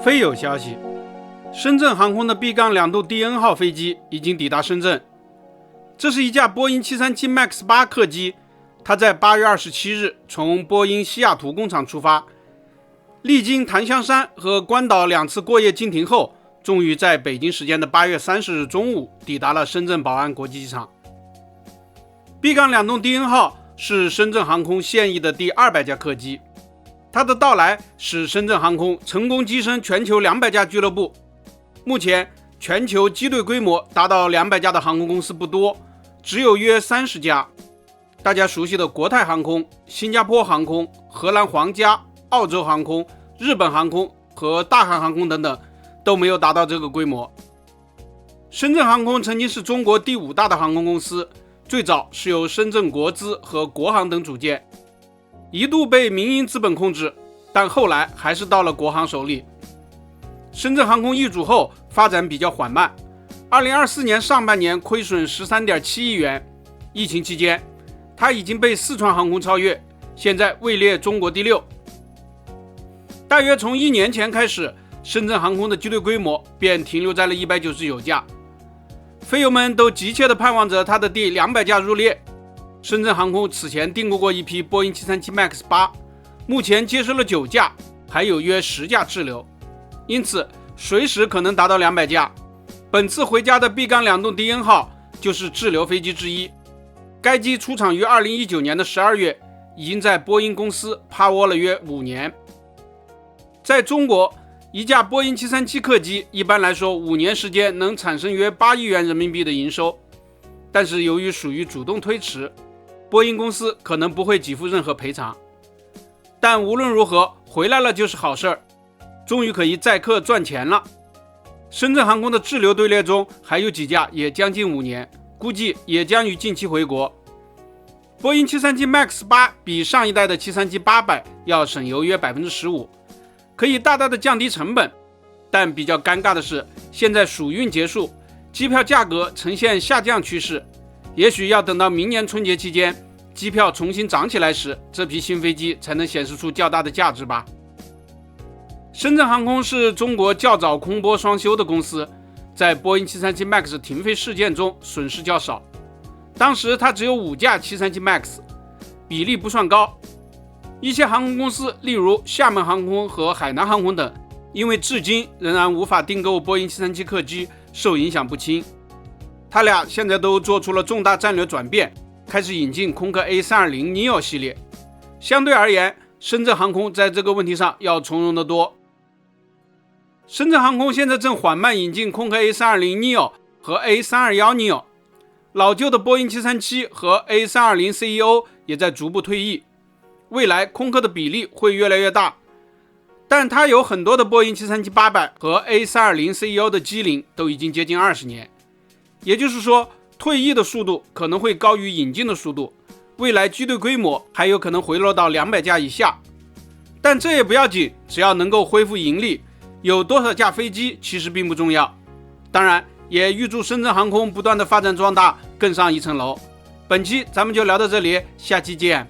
非有消息，深圳航空的 B-2DN 号飞机已经抵达深圳。这是一架波音737 MAX 8客机，它在8月27日从波音西雅图工厂出发，历经檀香山和关岛2次过夜经停后，终于在北京时间的8月30日中午抵达了深圳宝安国际机场。B-2DN 号是深圳航空现役的第200架客机，它的到来使深圳航空成功跻身全球200家俱乐部。目前全球机队规模达到200家的航空公司不多，只有约30家。大家熟悉的国泰航空、新加坡航空、荷兰皇家、澳洲航空、日本航空和大韩航空等等都没有达到这个规模。深圳航空曾经是中国第5大的航空公司，最早是由深圳国资和国航等组建，一度被民营资本控制，但后来还是到了国航手里。深圳航空易主后发展比较缓慢，2024年上半年亏损 13.7 亿元，疫情期间它已经被四川航空超越，现在位列中国第6。大约从1年前开始，深圳航空的机队规模便停留在了199架，飞友们都急切地盼望着它的第200架入列。深圳航空此前订购过一批波音737 MAX 8，目前接收了9架，还有约10架滞留，因此随时可能达到200架。本次回家的 B-2DN 号就是滞留飞机之一，该机出厂于2019年的12月，已经在波音公司趴窝了约5年。在中国，一架波音737客机一般来说5年时间能产生约8亿元人民币的营收，但是由于属于主动推迟，波音公司可能不会给付任何赔偿。但无论如何，回来了就是好事儿，终于可以载客赚钱了。深圳航空的滞留队列中还有几架也将近5年，估计也将于近期回国。波音737 MAX 8比上一代的737-800要省油约 15%， 可以大大的降低成本。但比较尴尬的是，现在暑运结束，机票价格呈现下降趋势，也许要等到明年春节期间机票重新涨起来时，这批新飞机才能显示出较大的价值吧。深圳航空是中国较早空波双修的公司，在波音737 MAX 停飞事件中损失较少，当时它只有5架737 MAX， 比例不算高。一些航空公司，例如厦门航空和海南航空等，因为至今仍然无法订购波音737客机，受影响不轻。他俩现在都做出了重大战略转变，开始引进空客 A320neo 系列。相对而言，深圳航空在这个问题上要从容得多。深圳航空现在正缓慢引进空客 A320neo 和 A321neo， 老旧的波音737和 A320ceo 也在逐步退役，未来空客的比例会越来越大。但它有很多的波音737-800和 A320ceo 的机龄都已经接近20年，也就是说退役的速度可能会高于引进的速度，未来机队规模还有可能回落到200架以下。但这也不要紧，只要能够恢复盈利，有多少架飞机其实并不重要。当然也预祝深圳航空不断的发展壮大，更上一层楼。本期咱们就聊到这里，下期见。